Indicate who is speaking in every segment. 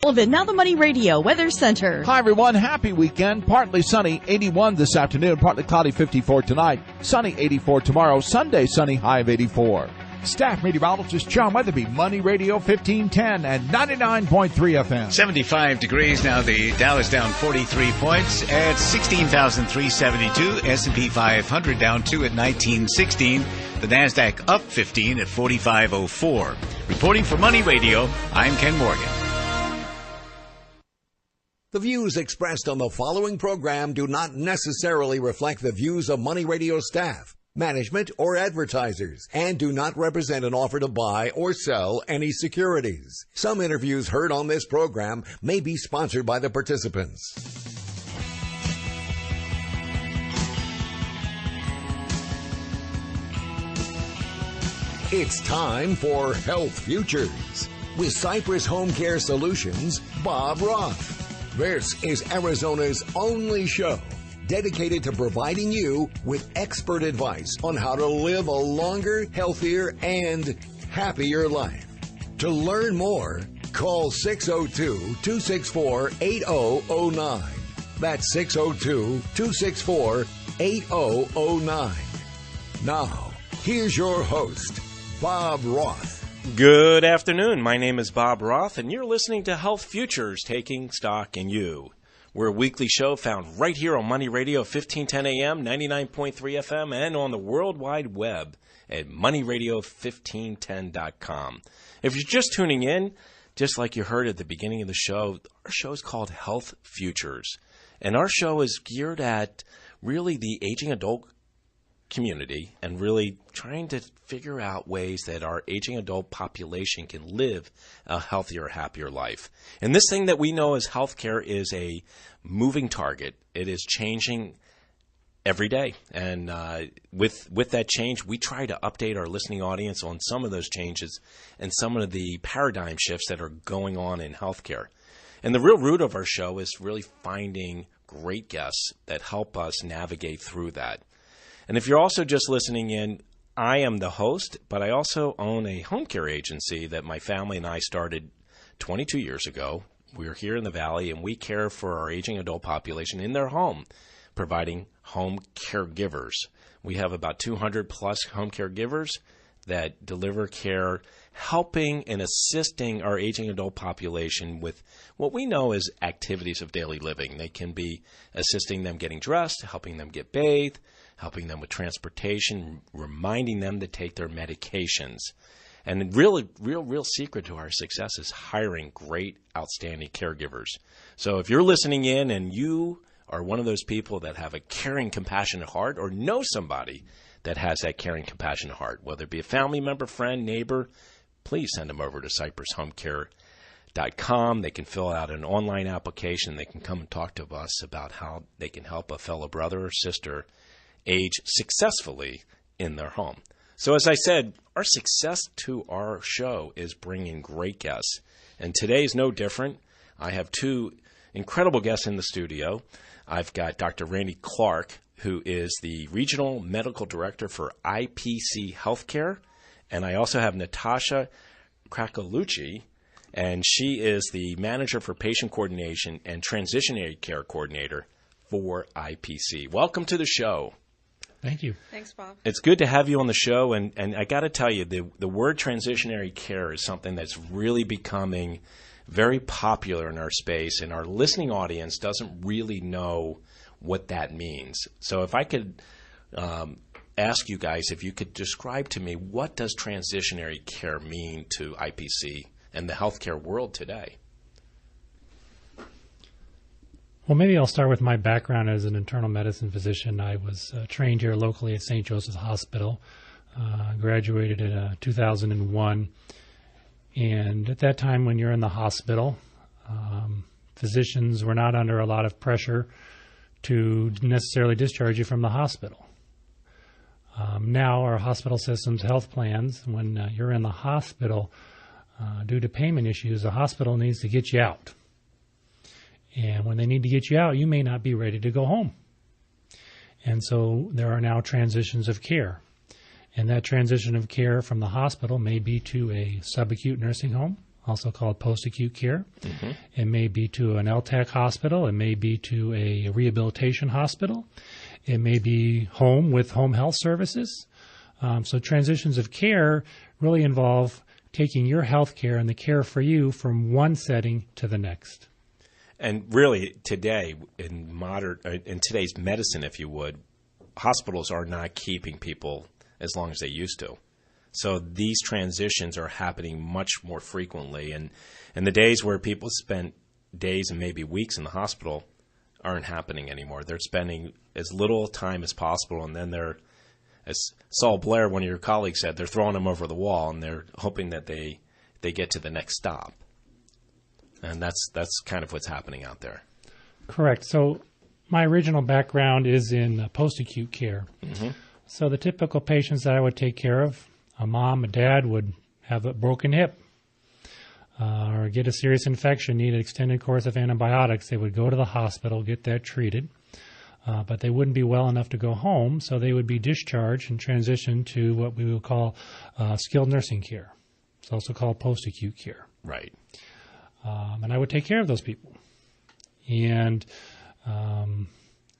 Speaker 1: Now the Money Radio Weather Center.
Speaker 2: Hi, everyone. Happy weekend. Partly sunny, 81 this afternoon. Partly cloudy, 54 tonight. Sunny, 84 tomorrow. Sunday, sunny, high of 84.
Speaker 3: Staff meteorologist John Weatherby, Money Radio 1510 and 99.3 FM.
Speaker 4: 75 degrees now. The Dow is down 43 points at 16,372. S&P 500 down 2 at 1916. The NASDAQ up 15 at 4504. Reporting for Money Radio, I'm Ken Morgan.
Speaker 5: The views expressed on the following program do not necessarily reflect the views of Money Radio staff, management, or advertisers, and do not represent an offer to buy or sell any securities. Some interviews heard on this program may be sponsored by the participants. It's time for Health Futures with Cypress HomeCare Solutions, Bob Roth. This is Arizona's only show dedicated to providing you with expert advice on how to live a longer, healthier, and happier life. To learn more, call 602-264-8009. That's 602-264-8009. Now, here's your host, Bob Roth.
Speaker 6: Good afternoon. My name is Bob Roth, and you're listening to Health Futures, Taking Stock in You. We're a weekly show found right here on Money Radio, 1510 AM, 99.3 FM, and on the World Wide Web at moneyradio1510.com. If you're just tuning in, just like you heard at the beginning of the show, our show is called Health Futures. And our show is geared at really the aging adult community and really trying to figure out ways that our aging adult population can live a healthier, happier life. And this thing that we know as healthcare is a moving target. It is changing every day. And with that change, we try to update our listening audience on some of those changes and some of the paradigm shifts that are going on in healthcare. And the real root of our show is really finding great guests that help us navigate through that. And if you're also just listening in, I am the host, but I also own a home care agency that my family and I started 22 years ago. We're here in the Valley, and we care for our aging adult population in their home, providing home caregivers. We have about 200 plus home caregivers that deliver care, helping and assisting our aging adult population with what we know as activities of daily living. They can be assisting them getting dressed, helping them get bathed, helping them with transportation, reminding them to take their medications. And the real secret to our success is hiring great, outstanding caregivers. So if you're listening in and you are one of those people that have a caring, compassionate heart or know somebody that has that caring, compassionate heart, whether it be a family member, friend, neighbor, please send them over to cypresshomecare.com. They can fill out an online application. They can come and talk to us about how they can help a fellow brother or sister age successfully in their home. So as I said, our success to our show is bringing great guests. And today is no different. I have two incredible guests in the studio. I've got Dr. Randy Clark, who is the Regional Medical Director for IPC Healthcare. And I also have Natasha Krakalucci, and she is the Manager for Patient Coordination and Transitionary Care Coordinator for IPC. Welcome to the show.
Speaker 7: Thank you.
Speaker 8: Thanks, Bob.
Speaker 6: It's good to have you on the show, and I got to tell you, the word transitionary care is something that's really becoming very popular in our space, and our listening audience doesn't really know what that means. So if I could ask you guys if you could describe to me, what does transitionary care mean to IPC and the healthcare world today?
Speaker 7: Well, maybe I'll start with my background as an internal medicine physician. I was trained here locally at St. Joseph's Hospital, graduated in 2001. And at that time, when you're in the hospital, physicians were not under a lot of pressure to necessarily discharge you from the hospital. Now our hospital systems health plans, when you're in the hospital, due to payment issues, the hospital needs to get you out. And when they need to get you out, you may not be ready to go home. And so there are now transitions of care. And that transition of care from the hospital may be to a subacute nursing home, also called post-acute care. Mm-hmm. It may be to an LTAC hospital. It may be to a rehabilitation hospital. It may be home with home health services. So transitions of care really involve taking your health care and the care for you from one setting to the next.
Speaker 6: And really, today, in today's medicine, if you would, hospitals are not keeping people as long as they used to. So these transitions are happening much more frequently. And the days where people spent days and maybe weeks in the hospital aren't happening anymore. They're spending as little time as possible, and then they're, as Saul Blair, one of your colleagues, said, they're throwing them over the wall, and they're hoping that they get to the next stop. And that's kind of what's happening out there.
Speaker 7: Correct. So my original background is in post-acute care. Mm-hmm. So the typical patients that I would take care of, a mom, a dad would have a broken hip or get a serious infection, need an extended course of antibiotics. They would go to the hospital, get that treated, but they wouldn't be well enough to go home, so they would be discharged and transitioned to what we would call skilled nursing care. It's also called post-acute care.
Speaker 6: Right.
Speaker 7: And I would take care of those people. And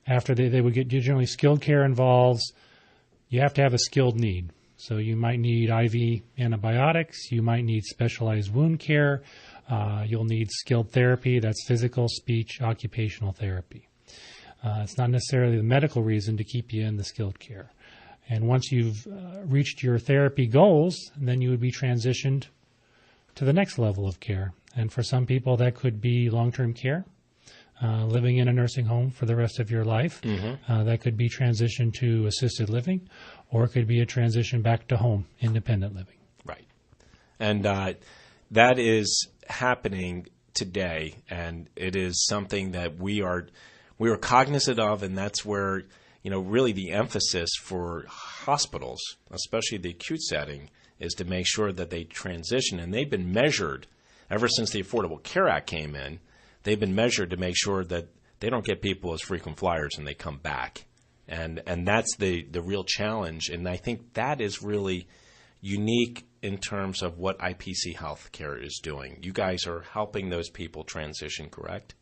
Speaker 7: after they would get, generally skilled care involves, you have to have a skilled need. So you might need IV antibiotics, you might need specialized wound care, you'll need skilled therapy, that's physical, speech, occupational therapy. It's not necessarily the medical reason to keep you in the skilled care. And once you've reached your therapy goals, then you would be transitioned to the next level of care. And for some people, that could be long-term care, living in a nursing home for the rest of your life. Mm-hmm. That could be transition to assisted living, or it could be a transition back to home, independent living.
Speaker 6: Right. And that is happening today, and it is something that we are cognizant of, and that's where, really the emphasis for hospitals, especially the acute setting, is to make sure that they transition. And they've been measured ever since the Affordable Care Act came in. They've been measured to make sure that they don't get people as frequent flyers and they come back. And that's the real challenge. And I think that is really unique in terms of what IPC Healthcare is doing. You guys are helping those people transition, correct?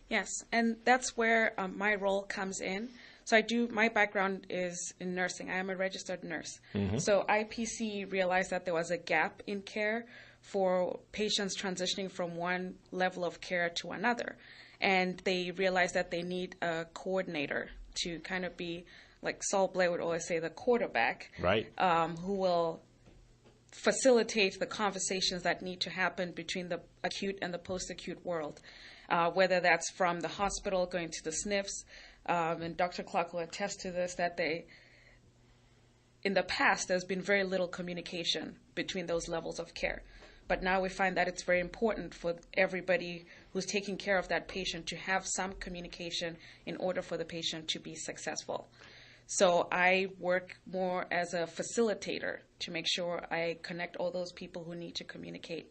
Speaker 8: Yes, and that's where my role comes in. So my background is in nursing. I am a registered nurse. Mm-hmm. So IPC realized that there was a gap in care for patients transitioning from one level of care to another. And they realized that they need a coordinator to kind of be, like Saul Blair would always say, the quarterback,
Speaker 6: right?
Speaker 8: Who will facilitate the conversations that need to happen between the acute and the post-acute world, whether that's from the hospital going to the SNFs. And Dr. Clark will attest to this, that in the past, there's been very little communication between those levels of care. But now we find that it's very important for everybody who's taking care of that patient to have some communication in order for the patient to be successful. So I work more as a facilitator to make sure I connect all those people who need to communicate,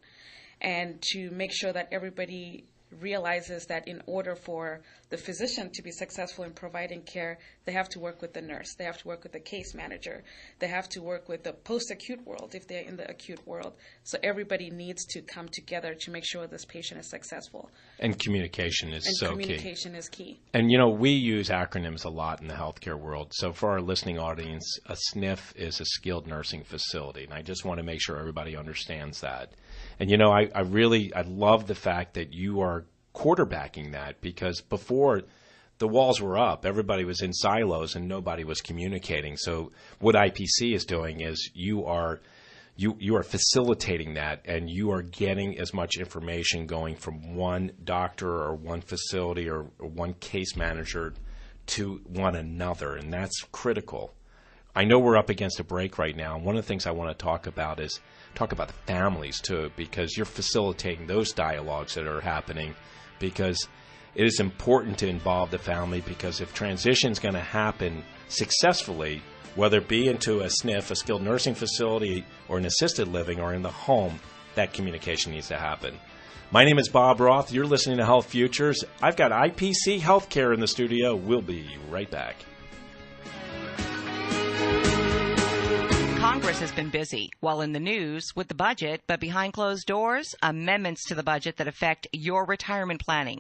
Speaker 8: and to make sure that everybody realizes that in order for the physician to be successful in providing care, they have to work with the nurse, they have to work with the case manager, they have to work with the post-acute world if they're in the acute world. So everybody needs to come together to make sure this patient is successful.
Speaker 6: And communication is so key.
Speaker 8: And communication is key.
Speaker 6: And, we use acronyms a lot in the healthcare world. So for our listening audience, a SNF is a skilled nursing facility. And I just want to make sure everybody understands that. And, I love the fact that you are quarterbacking that, because before the walls were up, everybody was in silos and nobody was communicating. So what IPC is doing is you are facilitating that, and you are getting as much information going from one doctor or one facility or one case manager to one another, and that's critical. I know we're up against a break right now, and one of the things I want to talk about is the families too, because you're facilitating those dialogues that are happening, because it is important to involve the family, because if transition is going to happen successfully, whether it be into a SNF, a skilled nursing facility, or an assisted living, or in the home, that communication needs to happen. My name is Bob Roth. You're listening to Health Futures. I've got IPC Healthcare in the studio. We'll be right back.
Speaker 9: Congress has been busy, while in the news with the budget, but behind closed doors, amendments to the budget that affect your retirement planning.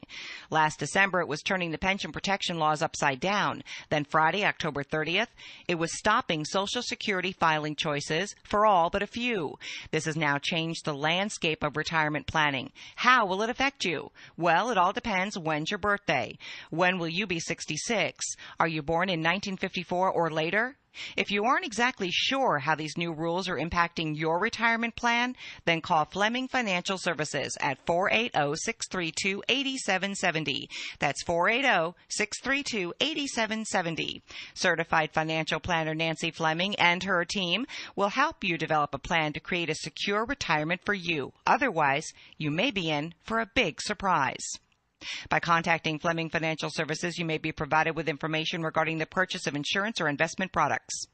Speaker 9: Last December, it was turning the pension protection laws upside down. Then Friday, October 30th, it was stopping Social Security filing choices for all but a few. This has now changed the landscape of retirement planning. How will it affect you? Well, it all depends. When's your birthday? When will you be 66? Are you born in 1954 or later? If you aren't exactly sure how these new rules are impacting your retirement plan, then call Fleming Financial Services at 480-632-8770. That's 480-632-8770. Certified financial planner Nancy Fleming and her team will help you develop a plan to create a secure retirement for you. Otherwise, you may be in for a big surprise. By contacting Fleming Financial Services, you may be provided with information regarding the purchase of insurance or investment products.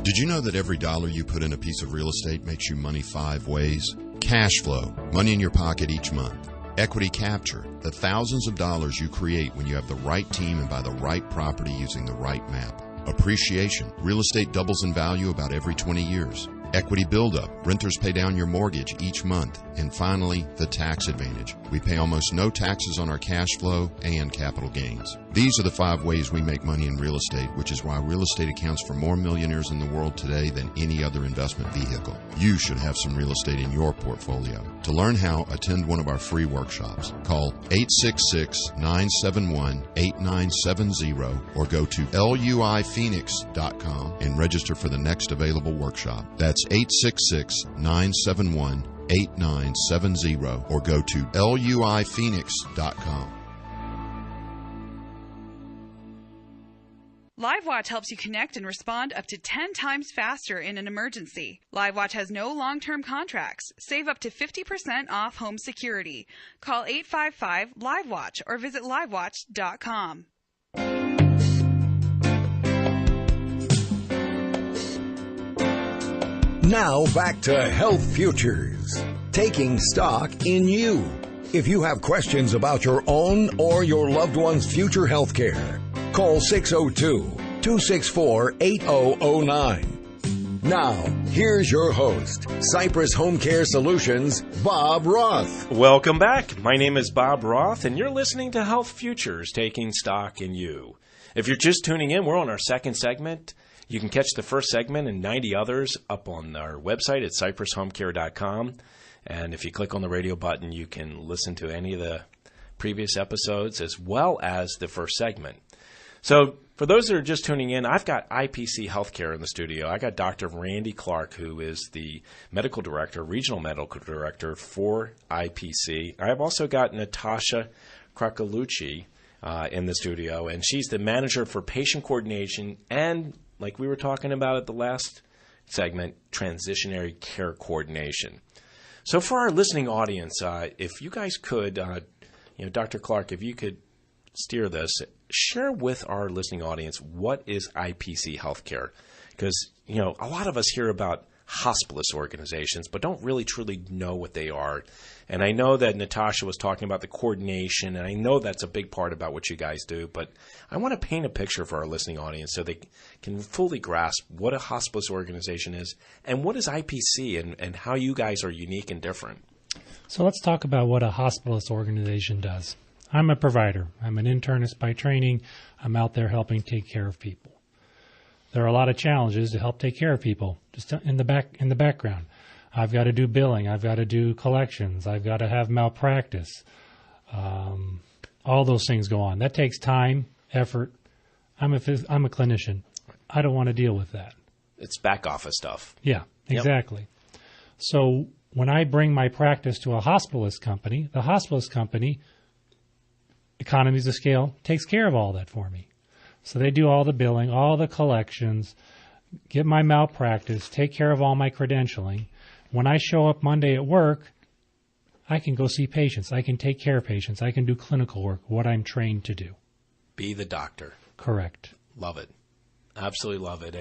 Speaker 10: Did you know that every dollar you put in a piece of real estate makes you money 5 ways? Cash flow, money in your pocket each month. Equity capture, the thousands of dollars you create when you have the right team and buy the right property using the right map. Appreciation, real estate doubles in value about every 20 years. Equity buildup, renters pay down your mortgage each month. And finally, the tax advantage. We pay almost no taxes on our cash flow and capital gains. These are the 5 ways we make money in real estate, which is why real estate accounts for more millionaires in the world today than any other investment vehicle. You should have some real estate in your portfolio. To learn how, attend one of our free workshops. Call 866-971-8970 or go to luiphoenix.com and register for the next available workshop. That's 866-971-8970 or go to luiphoenix.com.
Speaker 11: LiveWatch helps you connect and respond up to 10 times faster in an emergency. LiveWatch has no long-term contracts. Save up to 50% off home security. Call 855-LiveWatch or visit livewatch.com.
Speaker 5: Now back to Health Futures, taking stock in you. If you have questions about your own or your loved one's future health care, call 602-264-8009. Now, here's your host, Cypress HomeCare Solutions, Bob Roth.
Speaker 6: Welcome back. My name is Bob Roth, and you're listening to Health Futures, taking stock in you. If you're just tuning in, we're on our second segment. You can catch the first segment and 90 others up on our website at cypresshomecare.com. And if you click on the radio button, you can listen to any of the previous episodes as well as the first segment. So for those that are just tuning in, I've got IPC Healthcare in the studio. I got Dr. Randy Clark, who is the medical director, regional medical director for IPC. I've also got Natasha Krakalucci in the studio, and she's the manager for patient coordination and, like we were talking about at the last segment, transitionary care coordination. So for our listening audience, if you guys could, Dr. Clark, if you could steer this, share with our listening audience what is IPC Healthcare, because a lot of us hear about hospice organizations but don't really truly know what they are. And I know that Natasha was talking about the coordination, and I know that's a big part about what you guys do, but I want to paint a picture for our listening audience so they can fully grasp what a hospice organization is and what is IPC and how you guys are unique and different.
Speaker 7: So let's talk about what a hospice organization does. I'm a provider. I'm an internist by training. I'm out there helping take care of people. There are a lot of challenges to help take care of people just in the background. I've got to do billing. I've got to do collections. I've got to have malpractice. All those things go on. That takes time, effort. I'm a clinician. I don't want to deal with that.
Speaker 6: It's back office stuff.
Speaker 7: Yeah, exactly. Yep. So when I bring my practice to a hospice company, the hospice company, economies of scale, takes care of all that for me. So they do all the billing, all the collections, get my malpractice, take care of all my credentialing. When I show up Monday at work, I can go see patients. I can take care of patients. I can do clinical work, what I'm trained to do.
Speaker 6: Be the doctor.
Speaker 7: Correct.
Speaker 6: Love it. Absolutely love it.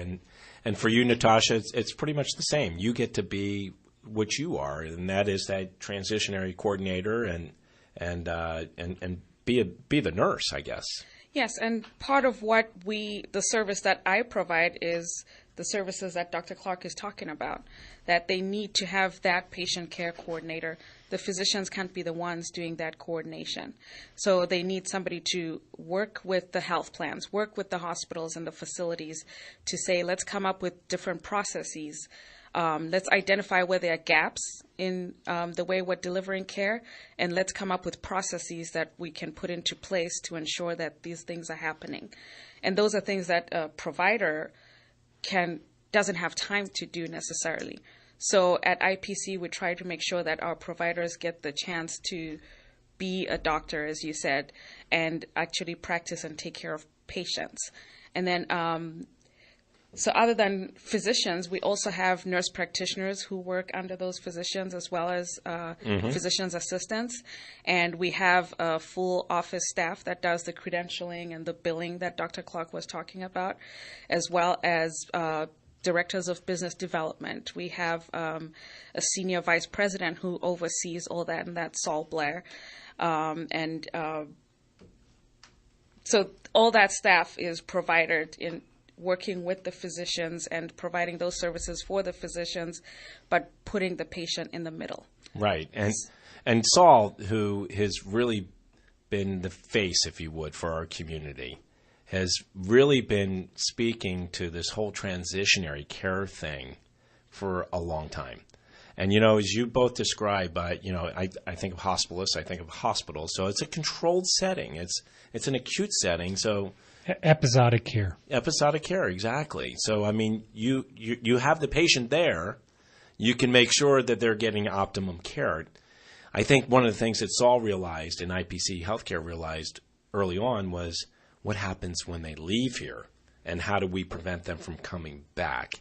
Speaker 6: And for you, Natasha, it's pretty much the same. You get to be what you are, and that is that transitionary coordinator and be the nurse, I guess.
Speaker 8: Yes, and part of the service that I provide is the services that Dr. Clark is talking about, that they need to have that patient care coordinator. The physicians can't be the ones doing that coordination. So they need somebody to work with the health plans, work with the hospitals and the facilities to say, let's come up with different processes. Let's identify where there are gaps in the way we're delivering care, and let's come up with processes that we can put into place to ensure that these things are happening. And those are things that a provider doesn't have time to do necessarily. So at IPC, we try to make sure that our providers get the chance to be a doctor, as you said, and actually practice and take care of patients. And then so other than physicians, we also have nurse practitioners who work under those physicians as well as physician's assistants. And we have a full office staff that does the credentialing and the billing that Dr. Clark was talking about, as well as directors of business development. We have a senior vice president who oversees all that, and that's Saul Blair. So all that staff is provided in working with the physicians and providing those services for the physicians, but putting the patient in the middle.
Speaker 6: Right. And Saul, who has really been the face, if you would, for our community, has really been speaking to this whole transitionary care thing for a long time. And, as you both describe, I think of hospitalists, I think of hospitals. So it's a controlled setting. It's an acute setting. So
Speaker 7: episodic care.
Speaker 6: Episodic care, exactly. So, you have the patient there. You can make sure that they're getting optimum care. I think one of the things that Saul realized and IPC Healthcare realized early on was what happens when they leave here and how do we prevent them from coming back.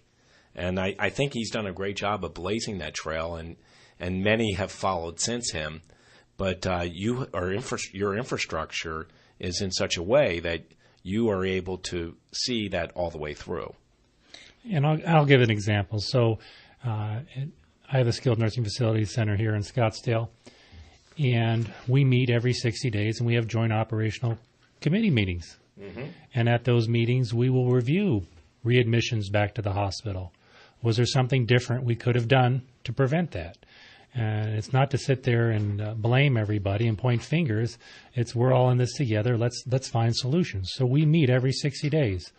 Speaker 6: And I think he's done a great job of blazing that trail, and many have followed since him. But your infrastructure is in such a way that you are able to see that all the way through.
Speaker 7: And I'll give an example. So I have a skilled nursing facility center here in Scottsdale, and we meet every 60 days, and we have joint operational committee meetings. Mm-hmm. And at those meetings, we will review readmissions back to the hospital. Was there something different we could have done to prevent that? And it's not to sit there and blame everybody and point fingers. It's we're all in this together. Let's find solutions. So we meet every 60 days.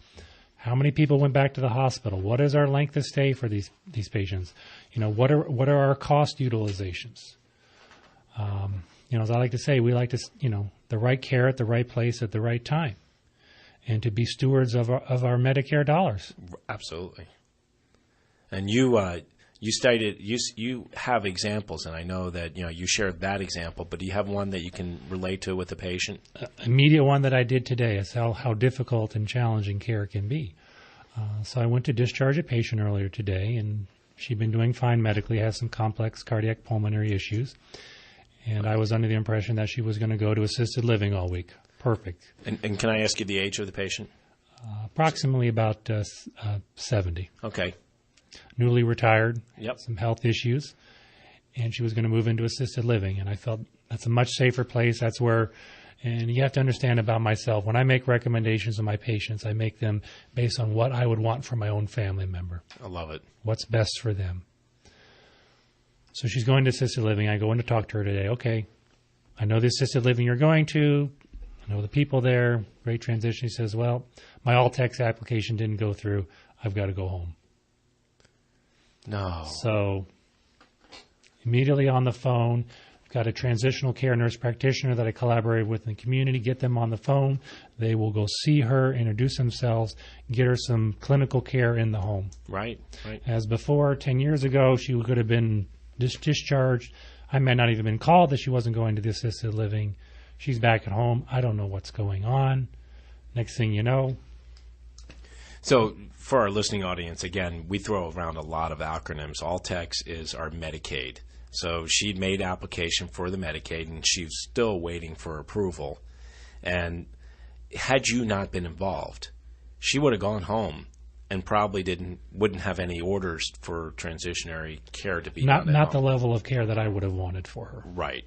Speaker 7: How many people went back to the hospital? What is our length of stay for these patients? What are our cost utilizations? As I like to say, we like to the right care at the right place at the right time, and to be stewards of our Medicare dollars.
Speaker 6: Absolutely. And you stated you have examples, and I know that you shared that example, but do you have one that you can relate to with the patient?
Speaker 7: Immediate one that I did today is how difficult and challenging care can be. So I went to discharge a patient earlier today, and she'd been doing fine medically, has some complex cardiac pulmonary issues, and I was under the impression that she was going to go to assisted living all week. Perfect.
Speaker 6: And can I ask you the age of the patient?
Speaker 7: Approximately about 70.
Speaker 6: Okay.
Speaker 7: Newly retired,
Speaker 6: yep.
Speaker 7: Some health issues, and she was going to move into assisted living. And I felt that's a much safer place. That's where, and you have to understand about myself, when I make recommendations to my patients, I make them based on what I would want for my own family member.
Speaker 6: I love it.
Speaker 7: What's best for them. So she's going to assisted living. I go in to talk to her today. Okay, I know the assisted living you're going to. I know the people there. Great transition. She says, well, my All-Tex application didn't go through. I've got to go home.
Speaker 6: No.
Speaker 7: So immediately on the phone, I've got a transitional care nurse practitioner that I collaborate with in the community, get them on the phone. They will go see her, introduce themselves, get her some clinical care in the home.
Speaker 6: Right.
Speaker 7: As before, 10 years ago, she could have been discharged. I may not even been called that she wasn't going to the assisted living. She's back at home. I don't know what's going on. Next thing you know.
Speaker 6: So for our listening audience, again, we throw around a lot of acronyms. All-Tex is our Medicaid. So she'd made application for the Medicaid, and she's still waiting for approval. And had you not been involved, she would have gone home and probably wouldn't have any orders for transitionary care to be done.
Speaker 7: Not the level of care that I would have wanted for her.
Speaker 6: Right.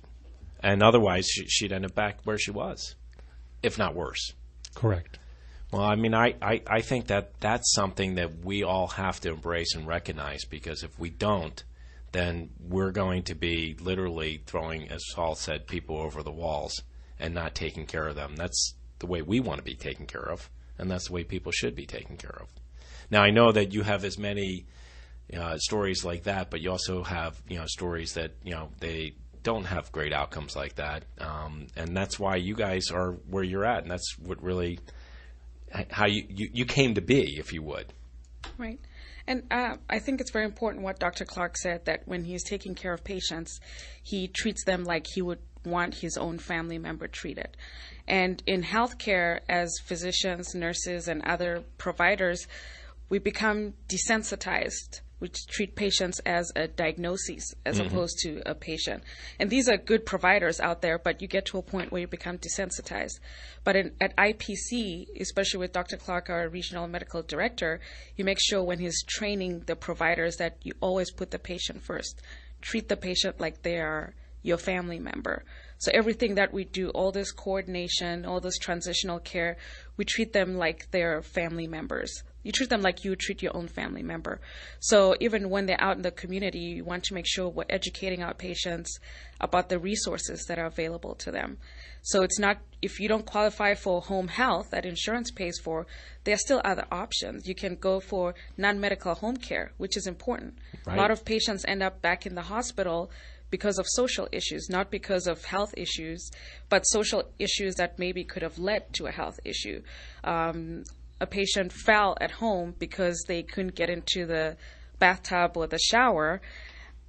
Speaker 6: And otherwise, she'd end up back where she was, if not worse.
Speaker 7: Correct.
Speaker 6: Well, I mean, I think that that's something that we all have to embrace and recognize, because if we don't, then we're going to be literally throwing, as Saul said, people over the walls and not taking care of them. That's the way we want to be taken care of, and that's the way people should be taken care of. Now, I know that you have as many stories like that, but you also have stories that they don't have great outcomes like that, and that's why you guys are where you're at, and that's what really how you came to be, if you would.
Speaker 8: Right. And I think it's very important what Dr. Clark said, that when he's taking care of patients, he treats them like he would want his own family member treated. And in healthcare, as physicians, nurses, and other providers, we become desensitized. We treat patients as a diagnosis as opposed to a patient. And these are good providers out there, but you get to a point where you become desensitized. But at IPC, especially with Dr. Clark, our regional medical director, he makes sure when he's training the providers that you always put the patient first. Treat the patient like they are your family member. So everything that we do, all this coordination, all this transitional care, we treat them like they're family members. You treat them like you would treat your own family member. So even when they're out in the community, you want to make sure we're educating our patients about the resources that are available to them. So it's not, if you don't qualify for home health that insurance pays for, there are still other options. You can go for non-medical home care, which is important. Right. A lot of patients end up back in the hospital because of social issues, not because of health issues, but social issues that maybe could have led to a health issue. A patient fell at home because they couldn't get into the bathtub or the shower,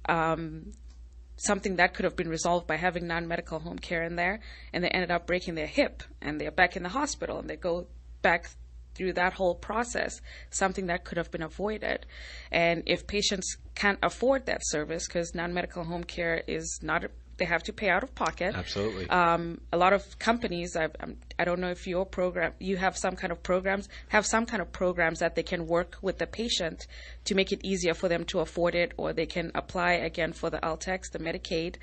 Speaker 8: something that could have been resolved by having non-medical home care in there, and they ended up breaking their hip, and they're back in the hospital, and they go back through that whole process, something that could have been avoided. And if patients can't afford that service, because non-medical home care is not, they have to pay out of pocket.
Speaker 6: Absolutely.
Speaker 8: A lot of companies, I don't know if your program, you have some kind of programs that they can work with the patient to make it easier for them to afford it, or they can apply again for the LTACs, the Medicaid,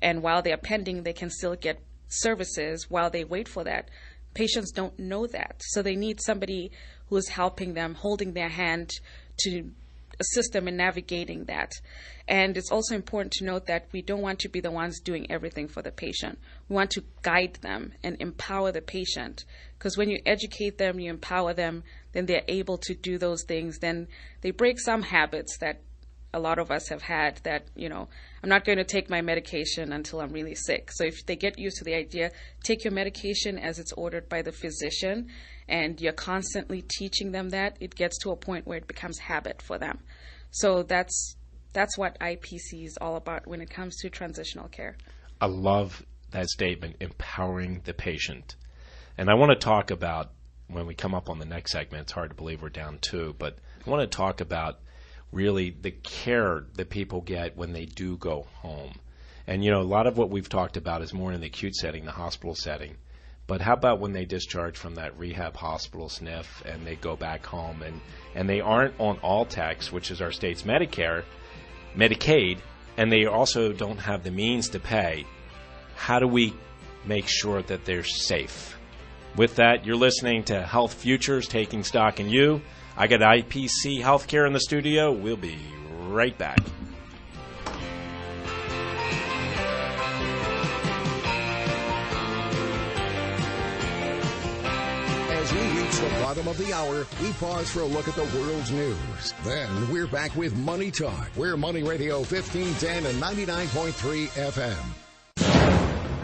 Speaker 8: and while they're pending, they can still get services while they wait for that. Patients don't know that, so they need somebody who is helping them, holding their hand to assist them in navigating that. And it's also important to note that we don't want to be the ones doing everything for the patient. We want to guide them and empower the patient, because when you educate them, you empower them, then they're able to do those things. Then they break some habits that a lot of us have had, that, I'm not going to take my medication until I'm really sick. So if they get used to the idea, take your medication as it's ordered by the physician, and you're constantly teaching them that, it gets to a point where it becomes habit for them. So that's what IPC is all about when it comes to transitional care.
Speaker 6: I love that statement, empowering the patient. And I want to talk about, when we come up on the next segment, it's hard to believe we're down 2, but I want to talk about really the care that people get when they do go home. And, a lot of what we've talked about is more in the acute setting, the hospital setting. But how about when they discharge from that rehab hospital SNF and they go back home and they aren't on All-Tax, which is our state's Medicaid, and they also don't have the means to pay? How do we make sure that they're safe? With that, you're listening to Health Futures, Taking Stock in You. I got IPC Healthcare in the studio. We'll be right back.
Speaker 5: As we reach the bottom of the hour, we pause for a look at the world's news. Then we're back with Money Talk. We're Money Radio 1510 and 99.3 FM.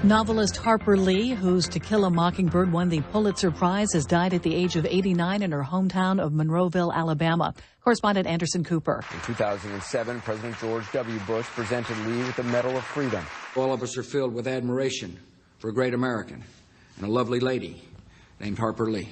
Speaker 1: Novelist Harper Lee, whose To Kill a Mockingbird won the Pulitzer Prize, has died at the age of 89 in her hometown of Monroeville, Alabama. Correspondent Anderson Cooper.
Speaker 12: In 2007, President George W. Bush presented Lee with the Medal of Freedom.
Speaker 13: All of us are filled with admiration for a great American and a lovely lady named Harper Lee.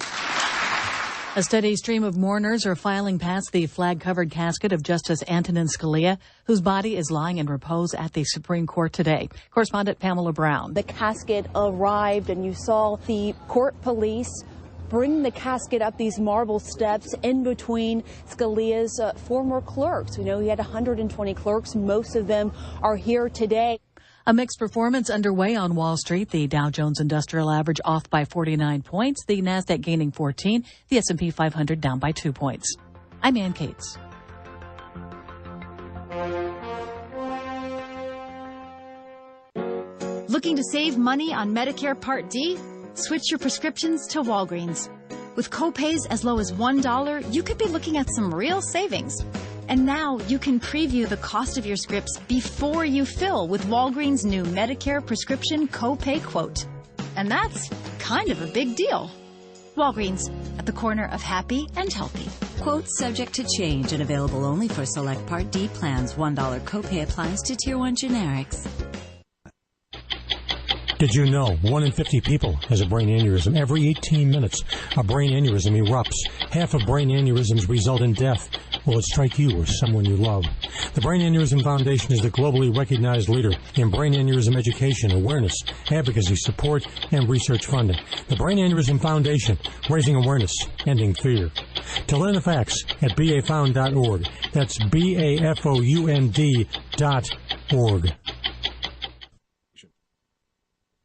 Speaker 1: A steady stream of mourners are filing past the flag-covered casket of Justice Antonin Scalia, whose body is lying in repose at the Supreme Court today. Correspondent Pamela Brown.
Speaker 14: The casket arrived, and you saw the court police bring the casket up these marble steps in between Scalia's former clerks. We know he had 120 clerks. Most of them are here today.
Speaker 1: A mixed performance underway on Wall Street. The Dow Jones Industrial Average off by 49 points. The Nasdaq gaining 14. The S&P 500 down by 2 points. I'm Ann Cates.
Speaker 15: Looking to save money on Medicare Part D? Switch your prescriptions to Walgreens. With copays as low as $1, you could be looking at some real savings. And now you can preview the cost of your scripts before you fill with Walgreens' new Medicare prescription copay quote. And that's kind of a big deal. Walgreens, at the corner of happy and healthy.
Speaker 16: Quote subject to change and available only for select Part D plans. $1 copay applies to Tier 1 generics.
Speaker 17: Did you know 1 in 50 people has a brain aneurysm? Every 18 minutes, a brain aneurysm erupts. Half of brain aneurysms result in death. Will it strike you or someone you love? The Brain Aneurysm Foundation is the globally recognized leader in brain aneurysm education, awareness, advocacy, support, and research funding. The Brain Aneurysm Foundation, raising awareness, ending fear. To learn the facts at bafound.org. That's bafound.org.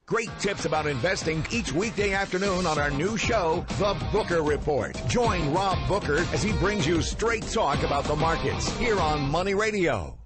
Speaker 5: Great tips about investing each weekday afternoon on our new show, The Booker Report. Join Rob Booker as he brings you straight talk about the markets here on Money Radio.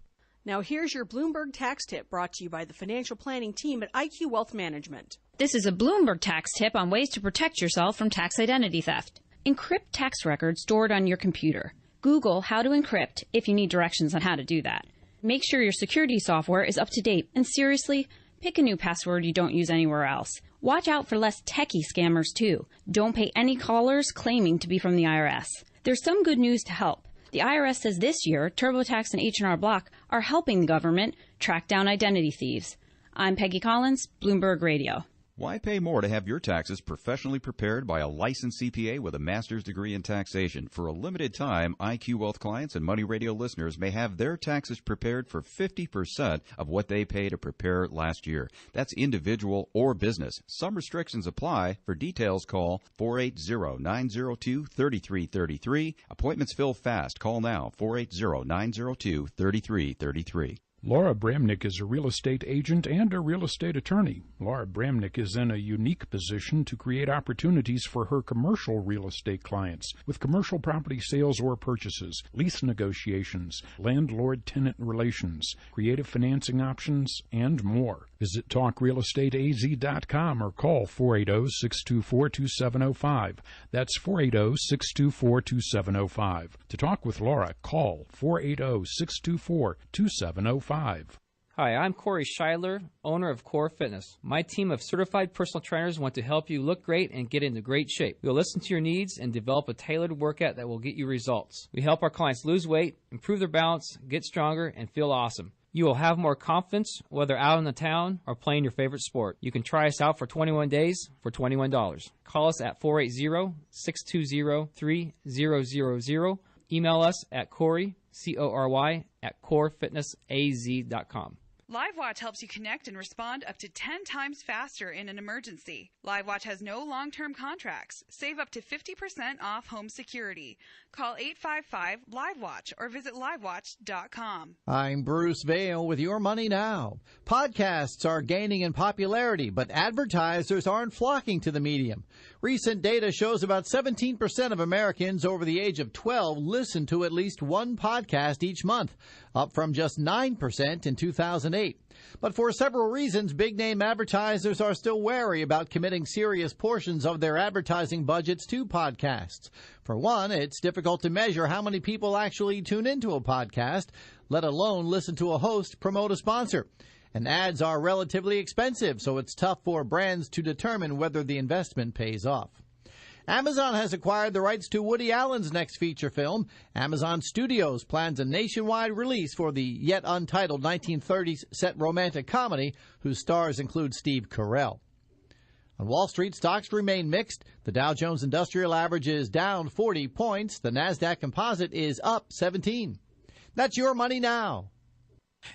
Speaker 18: Now here's your Bloomberg tax tip brought to you by the financial planning team at IQ Wealth Management.
Speaker 19: This is a Bloomberg tax tip on ways to protect yourself from tax identity theft. Encrypt tax records stored on your computer. Google how to encrypt if you need directions on how to do that. Make sure your security software is up to date, and seriously, pick a new password you don't use anywhere else. Watch out for less techie scammers, too. Don't pay any callers claiming to be from the IRS. There's some good news to help. The IRS says this year, TurboTax and H&R Block are helping the government track down identity thieves. I'm Peggy Collins, Bloomberg Radio.
Speaker 20: Why pay more to have your taxes professionally prepared by a licensed CPA with a master's degree in taxation? For a limited time, IQ Wealth clients and Money Radio listeners may have their taxes prepared for 50% of what they paid to prepare last year. That's individual or business. Some restrictions apply. For details, call 480-902-3333. Appointments fill fast. Call now, 480-902-3333.
Speaker 21: Laura Bramnick is a real estate agent and a real estate attorney. Laura Bramnick is in a unique position to create opportunities for her commercial real estate clients with commercial property sales or purchases, lease negotiations, landlord-tenant relations, creative financing options, and more. Visit talkrealestateaz.com or call 480-624-2705. That's 480-624-2705. To talk with Laura, call 480-624-2705.
Speaker 22: Hi, I'm Corey Scheidler, owner of Core Fitness. My team of certified personal trainers want to help you look great and get into great shape. We'll listen to your needs and develop a tailored workout that will get you results. We help our clients lose weight, improve their balance, get stronger, and feel awesome. You will have more confidence whether out in the town or playing your favorite sport. You can try us out for 21 days for $21. Call us at 480-620-3000. Email us at Corey, C-O-R-Y, at corefitnessaz.com.
Speaker 11: LiveWatch helps you connect and respond up to 10 times faster in an emergency. LiveWatch has no long-term contracts. Save up to 50% off home security. Call 855-LiveWatch or visit livewatch.com.
Speaker 23: I'm Bruce Vail with Your Money Now. Podcasts are gaining in popularity, but advertisers aren't flocking to the medium. Recent data shows about 17% of Americans over the age of 12 listen to at least one podcast each month, up from just 9% in 2008. But for several reasons, big-name advertisers are still wary about committing serious portions of their advertising budgets to podcasts. For one, it's difficult to measure how many people actually tune into a podcast, let alone listen to a host promote a sponsor. And ads are relatively expensive, so it's tough for brands to determine whether the investment pays off. Amazon has acquired the rights to Woody Allen's next feature film. Amazon Studios plans a nationwide release for the yet untitled 1930s set romantic comedy, whose stars include Steve Carell. On Wall Street, stocks remain mixed. The Dow Jones Industrial Average is down 40 points. The Nasdaq Composite is up 17. That's Your Money Now.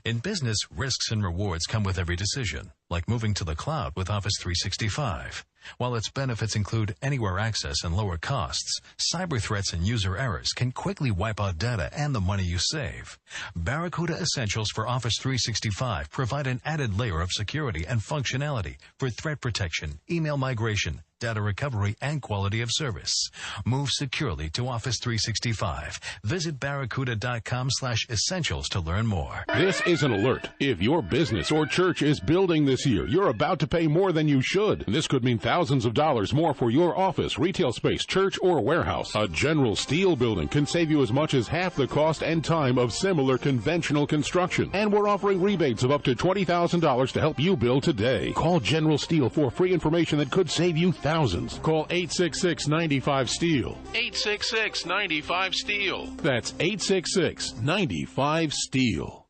Speaker 24: In business, risks and rewards come with every decision, like moving to the cloud with Office 365.
Speaker 2: While its benefits include anywhere access and lower costs, cyber threats and user errors can quickly wipe out data and the money you save. Barracuda Essentials for Office 365 provide an added layer of security and functionality for threat protection, email migration, data recovery, and quality of service. Move securely to Office 365. Visit barracuda.com/essentials to learn more.
Speaker 3: This is an alert. If your business or church is building this year, you're about to pay more than you should. This could mean thousands of dollars more for your office, retail space, church, or warehouse. A General Steel building can save you as much as half the cost and time of similar conventional construction. And we're offering rebates of up to $20,000 to help you build today. Call General Steel for free information that could save you thousands. Call 866-95-STEEL. 866-95-STEEL. That's 866-95-STEEL.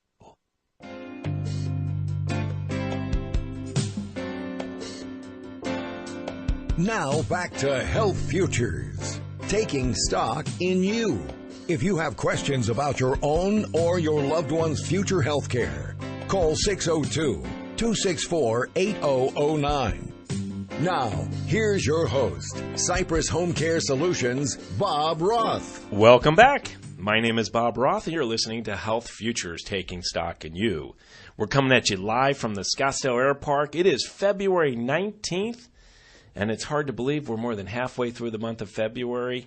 Speaker 5: Now back to Health Futures, taking stock in you. If you have questions about your own or your loved one's future health care, call 602-264-8009. Now, here's your host, Cypress HomeCare Solutions, Bob Roth.
Speaker 6: Welcome back. My name is Bob Roth, and you're listening to Health Futures, Taking Stock in You. We're coming at you live from the Scottsdale Air Park. It is February 19th, and it's hard to believe we're more than halfway through the month of February,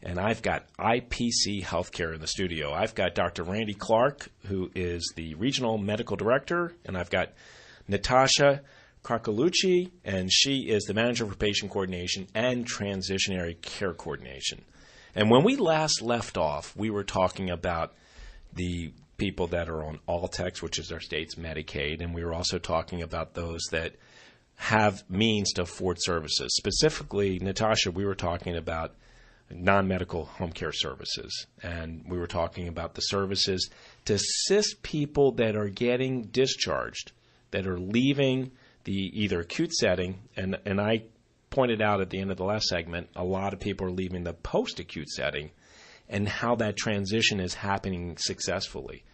Speaker 6: and I've got IPC Healthcare in the studio. I've got Dr. Randy Clark, who is the Regional Medical Director, and I've got Natasha Krakalucci, and she is the Manager for Patient Coordination and Transitionary Care Coordination. And when we last left off, we were talking about the people that are on All-Tex, which is our state's Medicaid, and we were also talking about those that have means to afford services. Specifically, Natasha, we were talking about non-medical home care services, and we were talking about the services to assist people that are getting discharged, that are leaving the either acute setting, and I pointed out at the end of the last segment, a lot of people are leaving the post-acute setting, and how that transition is happening successfully.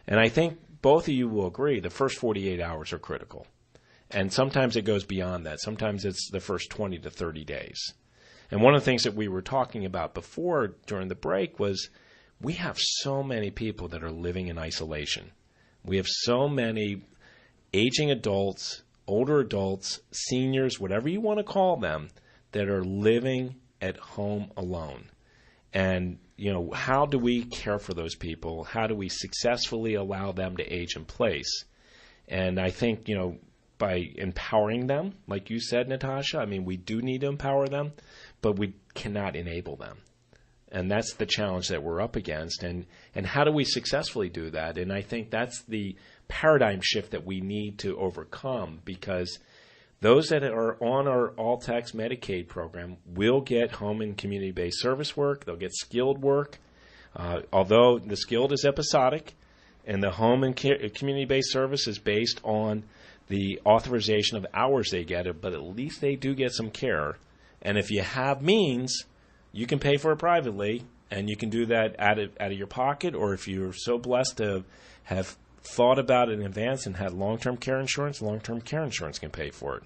Speaker 6: And I think both of you will agree the first 48 hours are critical. And sometimes it goes beyond that. Sometimes it's the first 20 to 30 days. And one of the things that we were talking about before during the break was we have so many people that are living in isolation. We have so many aging adults, older adults, seniors, whatever you want to call them, that are living at home alone. And, how do we care for those people? How do we successfully allow them to age in place? And I think, by empowering them, like you said, Natasha, we do need to empower them, but we cannot enable them. And that's the challenge that we're up against. And how do we successfully do that? And I think that's the paradigm shift that we need to overcome, because those that are on our All-Tax Medicaid program will get home and community-based service work. They'll get skilled work, although the skilled is episodic, and the home and community-based service is based on the authorization of hours they get, but at least they do get some care. And if you have means, you can pay for it privately, and you can do that out of your pocket, or if you're so blessed to have thought about it in advance and had long-term care insurance can pay for it.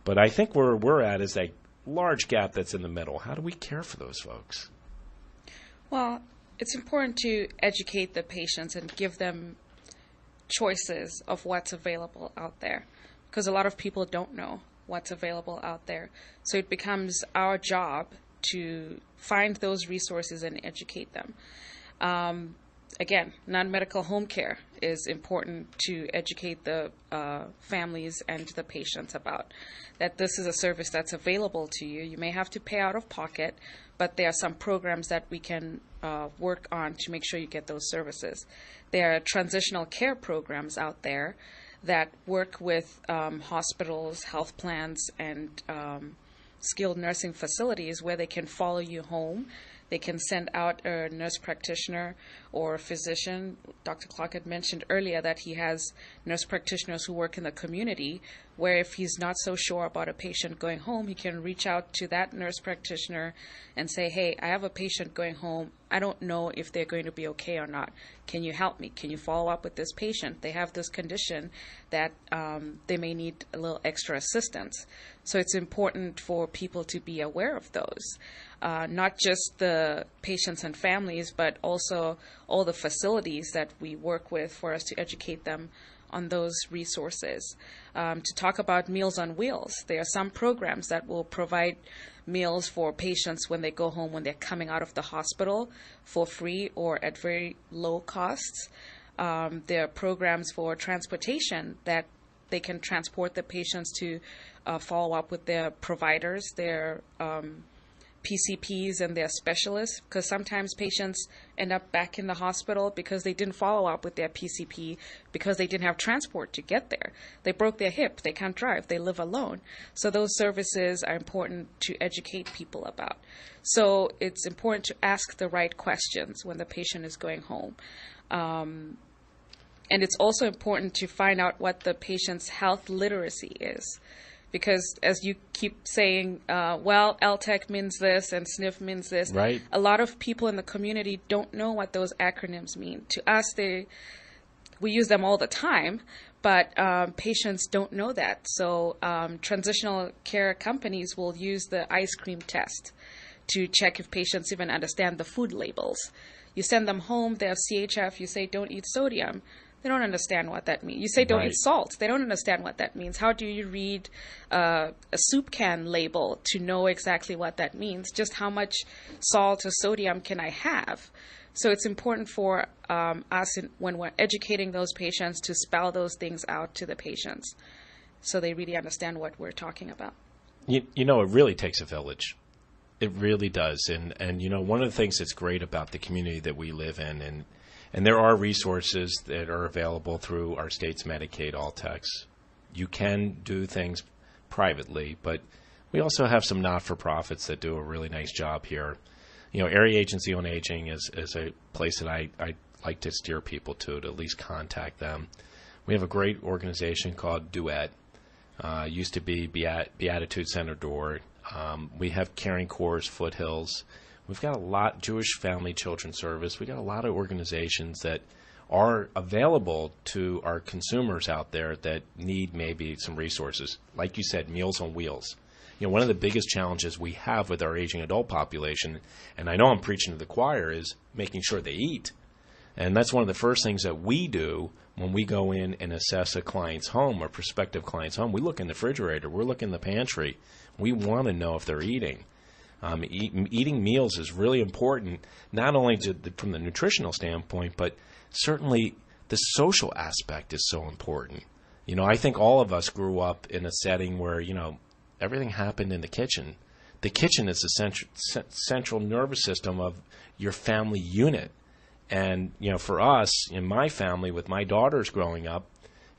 Speaker 6: But I think where we're at is that large gap that's in the middle. How do we care for those folks?
Speaker 8: Well, it's important to educate the patients and give them choices of what's available out there, because a lot of people don't know what's available out there. So it becomes our job to find those resources and educate them. Again, non-medical home care is important to educate the families and the patients about that this is a service that's available to you. You may have to pay out of pocket, but there are some programs that we can work on to make sure you get those services. There are transitional care programs out there that work with hospitals, health plans, and skilled nursing facilities where they can follow you home. They can send out a nurse practitioner or a physician. Dr. Clark had mentioned earlier that he has nurse practitioners who work in the community, where if he's not so sure about a patient going home, he can reach out to that nurse practitioner and say, hey, I have a patient going home. I don't know if they're going to be okay or not. Can you help me? Can you follow up with this patient? They have this condition that they may need a little extra assistance. So it's important for people to be aware of those, not just the patients and families, but also all the facilities that we work with for us to educate them on those resources. To talk about Meals on Wheels, there are some programs that will provide meals for patients when they go home, when they're coming out of the hospital, for free or at very low costs. There are programs for transportation that they can transport the patients to follow up with their providers, their PCPs and their specialists, because sometimes patients end up back in the hospital because they didn't follow up with their PCP because they didn't have transport to get there. They broke their hip, they can't drive, they live alone. So those services are important to educate people about. So it's important to ask the right questions when the patient is going home. And it's also important to find out what the patient's health literacy is. Because as you keep saying, well, LTAC means this and SNF means this.
Speaker 6: Right.
Speaker 8: A lot of people in the community don't know what those acronyms mean. To us, we use them all the time, but patients don't know that. So transitional care companies will use the ice cream test to check if patients even understand the food labels. You send them home, they have CHF, you say don't eat sodium. They don't understand what that means. You say don't eat salt. They don't understand what that means. How do you read a soup can label to know exactly what that means? Just how much salt or sodium can I have? So it's important for us, when we're educating those patients, to spell those things out to the patients so they really understand what we're talking about.
Speaker 6: You know, it really takes a village. It really does. And you know, one of the things that's great about the community that we live in, and there are resources that are available through our state's Medicaid all-tax. You can do things privately, but we also have some not-for-profits that do a really nice job here. You know, Area Agency on Aging is a place that I like to steer people to at least contact them. We have a great organization called Duet. Used to be Beatitude Center Door. We have Caring Corps, Foothills. We've got a lot, Jewish Family Children's Service. We've got a lot of organizations that are available to our consumers out there that need maybe some resources. Like you said, Meals on Wheels. You know, one of the biggest challenges we have with our aging adult population, and I know I'm preaching to the choir, is making sure they eat. And that's one of the first things that we do when we go in and assess a client's home or prospective client's home. We look in the refrigerator. We look in the pantry. We want to know if they're eating. Eating meals is really important, not only from the nutritional standpoint, but certainly the social aspect is so important. You know, I think all of us grew up in a setting where, you know, everything happened in the kitchen. The kitchen is the central nervous system of your family unit. And, you know, for us, in my family, with my daughters growing up,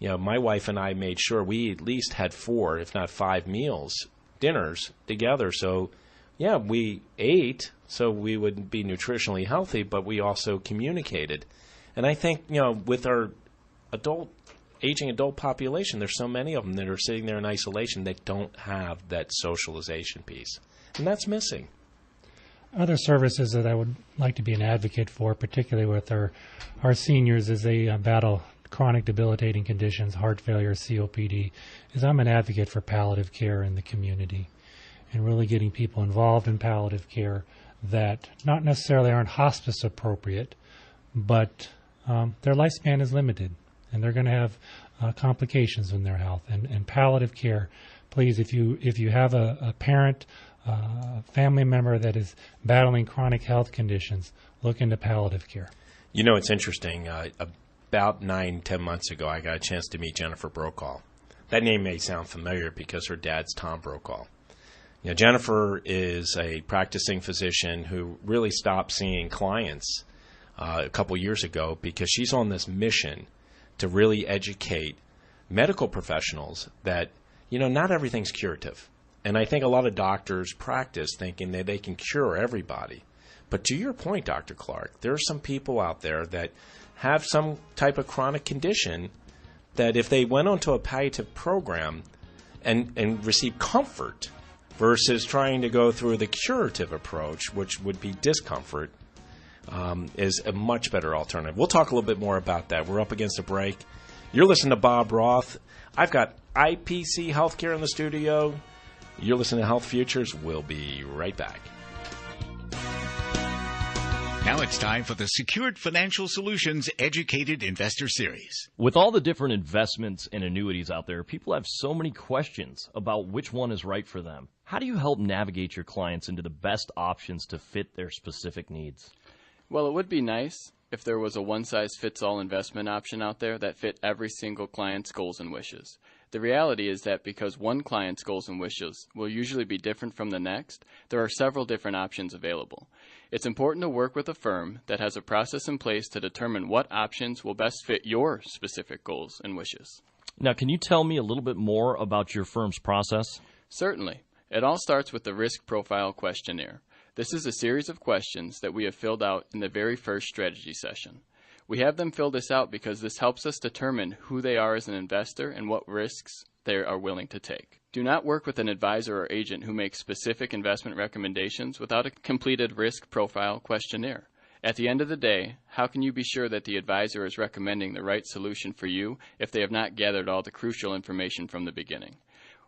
Speaker 6: you know, my wife and I made sure we at least had 4, if not 5 dinners together. So, yeah, we ate so we would be nutritionally healthy, but we also communicated. And I think, you know, with our aging adult population, there's so many of them that are sitting there in isolation that don't have that socialization piece. And that's missing.
Speaker 7: Other services that I would like to be an advocate for, particularly with our seniors as they battle chronic debilitating conditions, heart failure, COPD, is I'm an advocate for palliative care in the community and really getting people involved in palliative care that not necessarily aren't hospice appropriate, but their lifespan is limited and they're going to have complications in their health. And palliative care, please, if you have a parent, family member that is battling chronic health conditions, look into palliative care.
Speaker 6: You know, it's interesting. About 9-10 months ago, I got a chance to meet Jennifer Brokaw. That name may sound familiar because her dad's Tom Brokaw. You know, Jennifer is a practicing physician who really stopped seeing clients a couple years ago because she's on this mission to really educate medical professionals that, you know, not everything's curative. And I think a lot of doctors practice thinking that they can cure everybody. But to your point, Dr. Clark, there are some people out there that have some type of chronic condition that if they went onto a palliative program and received comfort versus trying to go through the curative approach, which would be discomfort, is a much better alternative. We'll talk a little bit more about that. We're up against a break. You're listening to Bob Roth. I've got IPC Healthcare in the studio. You're listening to Health Futures. We'll be right back.
Speaker 4: Now it's time for the Secured Financial Solutions Educated Investor Series.
Speaker 9: With all the different investments and annuities out there, people have so many questions about which one is right for them. How do you help navigate your clients into the best options to fit their specific needs?
Speaker 10: Well, it would be nice if there was a one-size-fits-all investment option out there that fit every single client's goals and wishes. The reality is that because one client's goals and wishes will usually be different from the next, there are several different options available. It's important to work with a firm that has a process in place to determine what options will best fit your specific goals and wishes.
Speaker 9: Now, can you tell me a little bit more about your firm's process?
Speaker 10: Certainly. It all starts with the Risk Profile Questionnaire. This is a series of questions that we have filled out in the very first strategy session. We have them fill this out because this helps us determine who they are as an investor and what risks they are willing to take. Do not work with an advisor or agent who makes specific investment recommendations without a completed risk profile questionnaire. At the end of the day, how can you be sure that the advisor is recommending the right solution for you if they have not gathered all the crucial information from the beginning?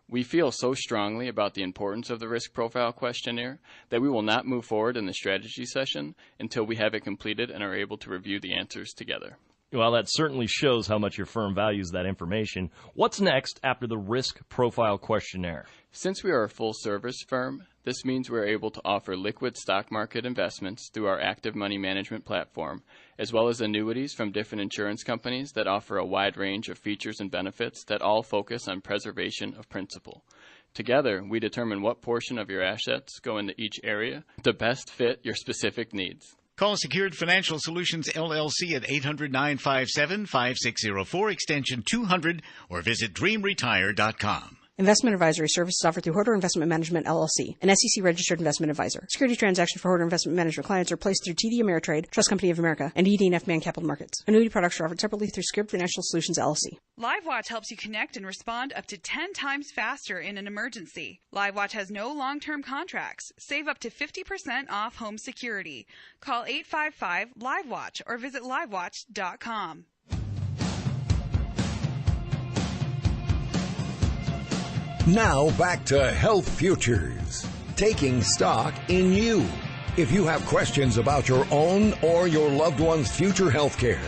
Speaker 10: We feel so strongly about the importance of the risk profile questionnaire that we will not move forward in the strategy session until we have it completed and are able to review the answers together.
Speaker 9: Well, that certainly shows how much your firm values that information. What's next after the risk profile questionnaire?
Speaker 10: Since we are a full-service firm, this means we are able to offer liquid stock market investments through our active money management platform, as well as annuities from different insurance companies that offer a wide range of features and benefits that all focus on preservation of principal. Together, we determine what portion of your assets go into each area to best fit your specific needs.
Speaker 4: Call Secured Financial Solutions, LLC at 800-957-5604, extension 200, or visit dreamretire.com.
Speaker 18: Investment advisory services offered through Horder Investment Management, LLC, an SEC-registered investment advisor. Security transactions for Horder Investment Management clients are placed through TD Ameritrade, Trust Company of America, and ED&F Man Capital Markets. Annuity products are offered separately through Secured Financial Solutions, LLC.
Speaker 11: LiveWatch helps you connect and respond up to 10 times faster in an emergency. LiveWatch has no long-term contracts. Save up to 50% off home security. Call 855-LiveWatch or visit livewatch.com.
Speaker 5: Now back to Health Futures, taking stock in you. If you have questions about your own or your loved one's future health care,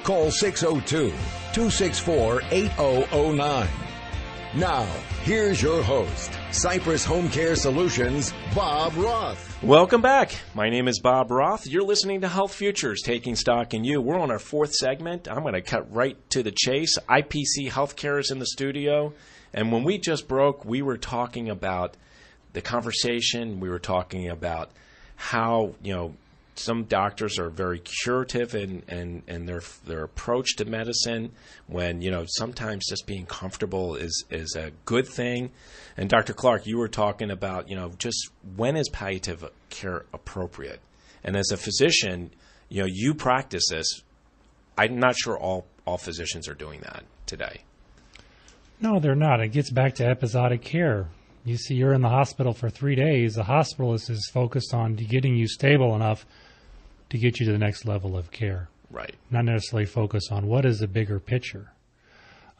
Speaker 5: call 602-264-8009. Now, here's your host, Cypress HomeCare Solutions, Bob Roth.
Speaker 6: Welcome back. My name is Bob Roth. You're listening to Health Futures, taking stock in you. We're on our fourth segment. I'm going to cut right to the chase. IPC Healthcare is in the studio. And when we just broke, we were talking about the conversation. We were talking about how, some doctors are very curative in their approach to medicine when, sometimes just being comfortable is a good thing. And Dr. Clark, you were talking about, just when is palliative care appropriate? And as a physician, you practice this. I'm not sure all physicians are doing that today.
Speaker 7: No, they're not. It gets back to episodic care. You see, you're in the hospital for 3 days. The hospitalist is focused on getting you stable enough to get you to the next level of care.
Speaker 6: Right.
Speaker 7: Not necessarily focus on what is the bigger picture.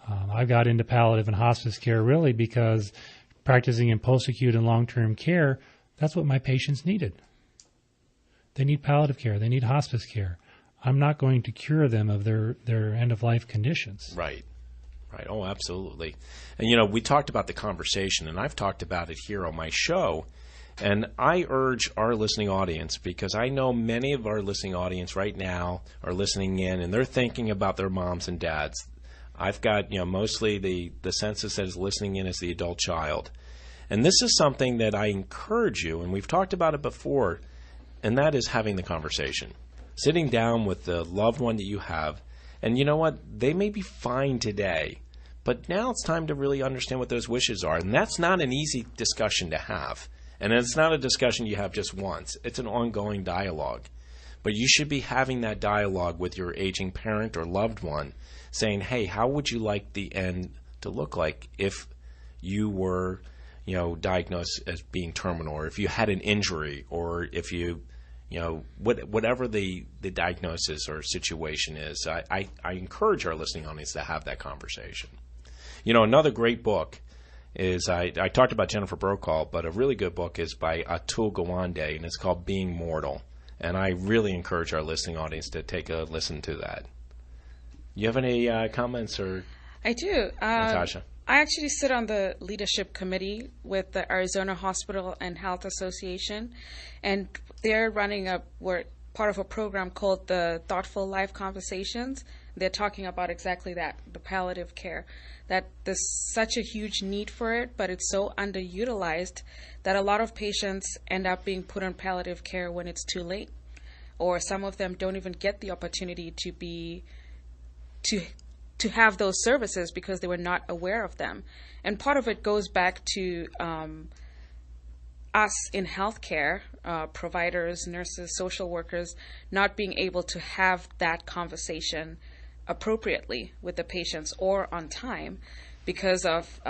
Speaker 7: I got into palliative and hospice care really because practicing in post-acute and long-term care, that's what my patients needed. They need palliative care. They need hospice care. I'm not going to cure them of their end-of-life conditions.
Speaker 6: Right. Right. Oh, absolutely. And, we talked about the conversation, and I've talked about it here on my show. And I urge our listening audience, because I know many of our listening audience right now are listening in, and they're thinking about their moms and dads. I've got, mostly the census that is listening in is the adult child. And this is something that I encourage you, and we've talked about it before, and that is having the conversation. Sitting down with the loved one that you have. And you know what? They may be fine today, but now it's time to really understand what those wishes are. And that's not an easy discussion to have. And it's not a discussion you have just once. It's an ongoing dialogue. But you should be having that dialogue with your aging parent or loved one, saying, hey, how would you like the end to look like if you were, diagnosed as being terminal, or if you had an injury, or if you whatever the diagnosis or situation is, I encourage our listening audience to have that conversation. Another great book is, I talked about Jennifer Brokaw, but a really good book is by Atul Gawande, and it's called Being Mortal. And I really encourage our listening audience to take a listen to that. You have any comments? Or
Speaker 8: I do.
Speaker 6: Natasha?
Speaker 8: I actually sit on the leadership committee with the Arizona Hospital and Health Association, and they're we're part of a program called the Thoughtful Life Conversations. They're talking about exactly that, the palliative care, that there's such a huge need for it, but it's so underutilized that a lot of patients end up being put on palliative care when it's too late, or some of them don't even get the opportunity to have those services because they were not aware of them. And part of it goes back to us in healthcare, providers, nurses, social workers, not being able to have that conversation appropriately with the patients or on time because of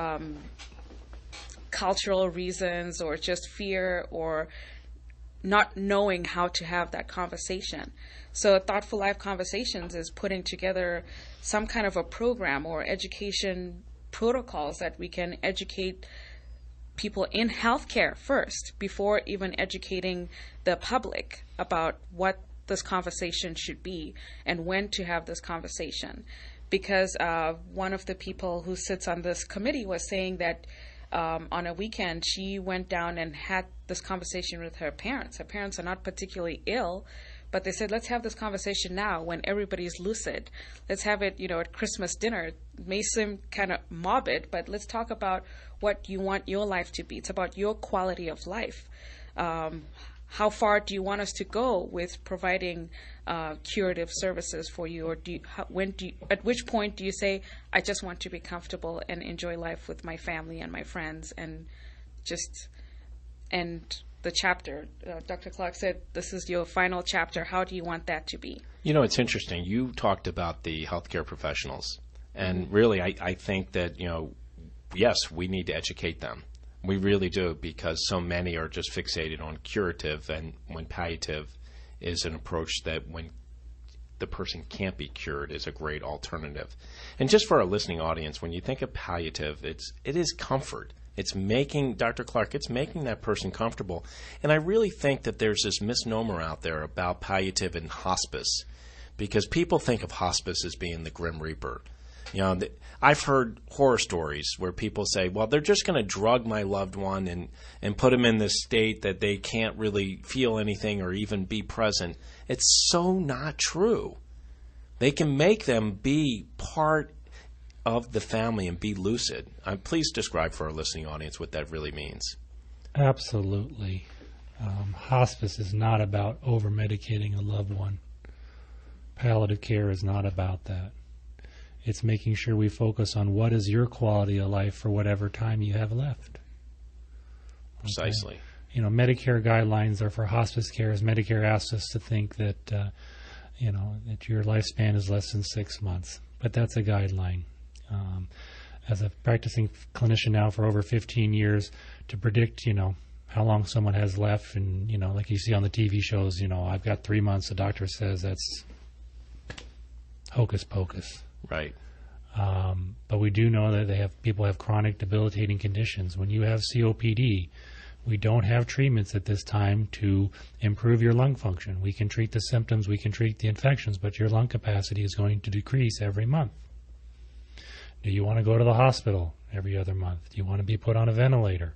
Speaker 8: cultural reasons or just fear or not knowing how to have that conversation. So Thoughtful Life Conversations is putting together some kind of a program or education protocols that we can educate people in healthcare first before even educating the public about what this conversation should be and when to have this conversation. Because one of the people who sits on this committee was saying that on a weekend she went down and had this conversation with her parents. Her parents are not particularly ill, but they said, let's have this conversation now when everybody's lucid. Let's have it, at Christmas dinner. It may seem kind of morbid, but let's talk about what you want your life to be. It's about your quality of life. How far do you want us to go with providing curative services for you, or at which point do you say, I just want to be comfortable and enjoy life with my family and my friends, and the chapter, Dr. Clark said, this is your final chapter. How do you want that to be?
Speaker 6: It's interesting. You talked about the healthcare professionals, and really, I think that yes, we need to educate them. We really do, because so many are just fixated on curative, and when palliative is an approach that when the person can't be cured is a great alternative. And just for our listening audience, when you think of palliative, it is comfort. It's making, Dr. Clark, it's making that person comfortable. And I really think that there's this misnomer out there about palliative and hospice, because people think of hospice as being the Grim Reaper. I've heard horror stories where people say, well, they're just going to drug my loved one and put them in this state that they can't really feel anything or even be present. It's so not true. They can make them be part of the family and be lucid. Please describe for our listening audience what that really means.
Speaker 7: Absolutely. Hospice is not about over-medicating a loved one. Palliative care is not about that. It's making sure we focus on what is your quality of life for whatever time you have left.
Speaker 6: Precisely.
Speaker 7: Okay? Medicare guidelines are for hospice care, as Medicare asks us to think that, that your lifespan is less than 6 months. But that's a guideline. As a practicing clinician now for over 15 years, to predict, how long someone has left, and, like you see on the TV shows, I've got 3 months, the doctor says that's hocus pocus.
Speaker 6: Right.
Speaker 7: But we do know that people have chronic debilitating conditions. When you have COPD, we don't have treatments at this time to improve your lung function. We can treat the symptoms, we can treat the infections, but your lung capacity is going to decrease every month. Do you want to go to the hospital every other month? Do you want to be put on a ventilator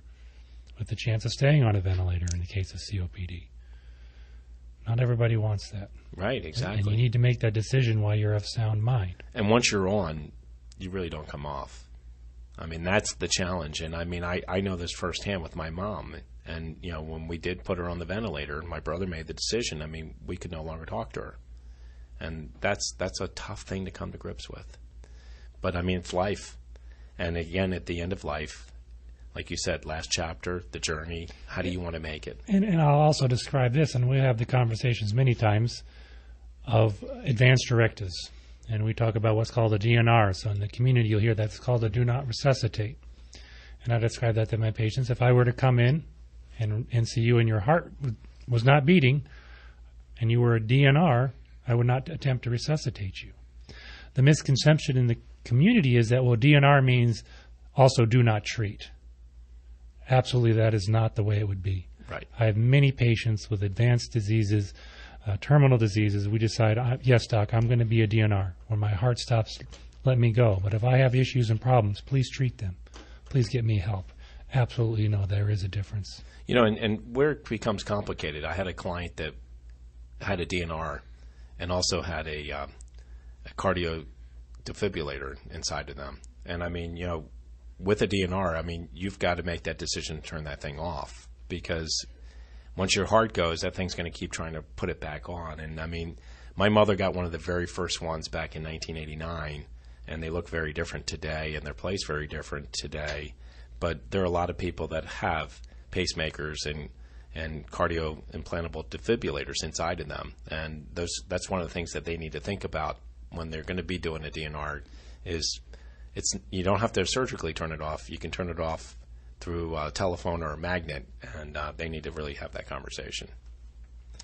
Speaker 7: with the chance of staying on a ventilator in the case of COPD? Not everybody wants that.
Speaker 6: Right, exactly.
Speaker 7: And you need to make that decision while you're of sound mind.
Speaker 6: And once you're on, you really don't come off. That's the challenge. And I know this firsthand with my mom. And, when we did put her on the ventilator, my brother made the decision, we could no longer talk to her. And that's a tough thing to come to grips with. But, it's life. And again, at the end of life, like you said, last chapter, the journey, how do you want to make it?
Speaker 7: And I'll also describe this, and we have the conversations many times of advanced directives. And we talk about what's called a DNR. So in the community, you'll hear that's called a do not resuscitate. And I describe that to my patients. If I were to come in and see you and your heart was not beating, and you were a DNR, I would not attempt to resuscitate you. The misconception in the community is that, well, DNR means also do not treat. Absolutely, that is not the way it would be.
Speaker 6: Right.
Speaker 7: I have many patients with advanced diseases, terminal diseases. We decide, yes, doc, I'm going to be a DNR. When my heart stops, let me go. But if I have issues and problems, please treat them. Please get me help. Absolutely, no, there is a difference.
Speaker 6: You know, and where it becomes complicated, I had a client that had a DNR and also had a cardio defibrillator inside of them. And I mean, you know, with a DNR, I mean, you've got to make that decision to turn that thing off, because once your heart goes, that thing's going to keep trying to put it back on. And I mean, my mother got one of the very first ones back in 1989, and they look very different today, and they're placed very different today. But there are a lot of people that have pacemakers and cardio implantable defibrillators inside of them, and that's one of the things that they need to think about when they're going to be doing a DNR. Is you don't have to surgically turn it off. You can turn it off through a telephone or a magnet, and they need to really have that conversation.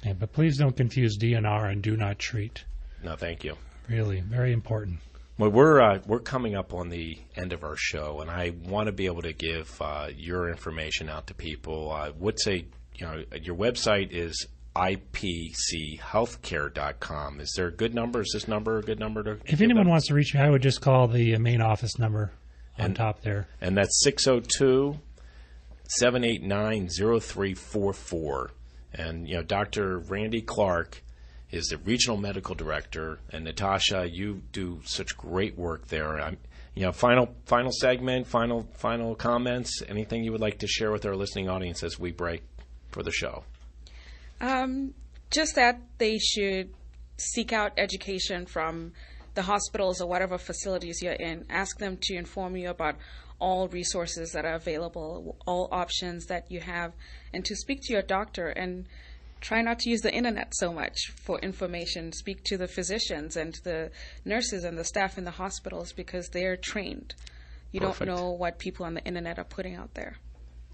Speaker 7: Yeah, but please don't confuse DNR and do not treat.
Speaker 6: No, thank you.
Speaker 7: Really, very important.
Speaker 6: Well, we're coming up on the end of our show, and I want to be able to give your information out to people. I would say, you know, your website is ipchealthcare.com. Is there a good number? Is this number a good number to?
Speaker 7: If anyone wants to reach me, I would just call the main office number on top there.
Speaker 6: And that's 602-789-0344. And, you know, Dr. Randy Clark is the regional medical director, and Natasha, you do such great work there. You know, final segment, final comments, anything you would like to share with our listening audience as we break for the show?
Speaker 8: Just that they should seek out education from the hospitals or whatever facilities you're in. Ask them to inform you about all resources that are available, all options that you have, and to speak to your doctor, and try not to use the internet so much for information. Speak to the physicians and the nurses and the staff in the hospitals, because they're trained. You
Speaker 6: Perfect.
Speaker 8: don't know what people on the internet are putting out there.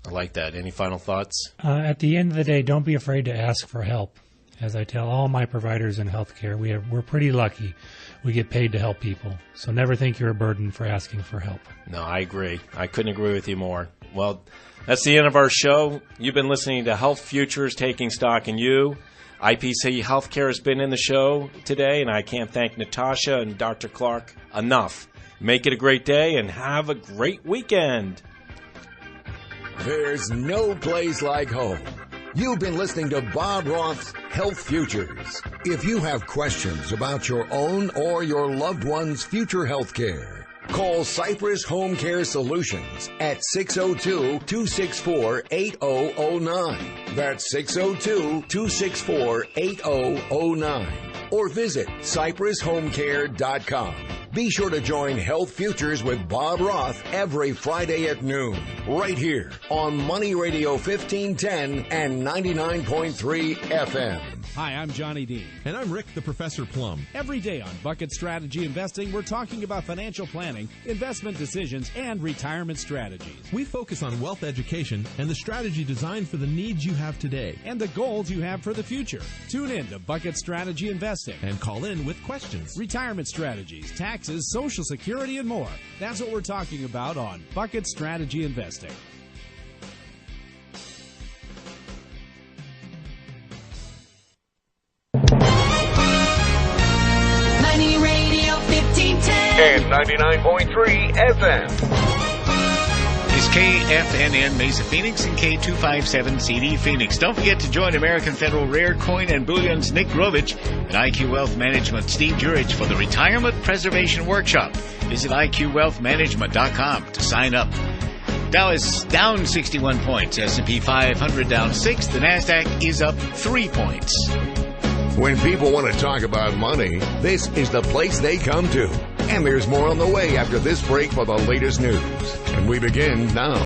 Speaker 6: I like that. Any final thoughts?
Speaker 7: At the end of the day, don't be afraid to ask for help. As I tell all my providers in healthcare, we're pretty lucky. We get paid to help people. So never think you're a burden for asking for help.
Speaker 6: No, I agree. I couldn't agree with you more. Well, that's the end of our show. You've been listening to Health Futures, Taking Stock in You. IPC Healthcare has been in the show today, and I can't thank Natasha and Dr. Clark enough. Make it a great day and have a great weekend.
Speaker 5: There's no place like home. You've been listening to Bob Roth's Health Futures. If you have questions about your own or your loved one's future health care, call Cypress HomeCare Solutions at 602-264-8009. That's 602-264-8009. Or visit CypressHomeCare.com. Be sure to join Health Futures with Bob Roth every Friday at noon, right here on Money Radio 1510 and 99.3 FM.
Speaker 12: Hi, I'm Johnny Dean.
Speaker 13: And I'm Rick, the Professor Plum.
Speaker 12: Every day on Bucket Strategy Investing, we're talking about financial planning, investment decisions, and retirement strategies.
Speaker 13: We focus on wealth education and the strategy designed for the needs you have today
Speaker 12: and the goals you have for the future. Tune in to Bucket Strategy Investing.
Speaker 13: And call in with questions.
Speaker 12: Retirement strategies, taxes, Social Security, and more. That's what we're talking about on Bucket Strategy Investing.
Speaker 14: Money Radio 1510
Speaker 5: and 99.3 FM.
Speaker 4: Is KFNN Mesa Phoenix and K257CD Phoenix. Don't forget to join American Federal Rare Coin and Bullion's Nick Grovich and IQ Wealth Management Steve Jurich for the Retirement Preservation Workshop. Visit IQWealthManagement.com to sign up. Dow is down 61 points. S&P 500 down 6. The NASDAQ is up 3 points.
Speaker 5: When people want to talk about money, this is the place they come to. And there's more on the way after this break for the latest news. And we begin now.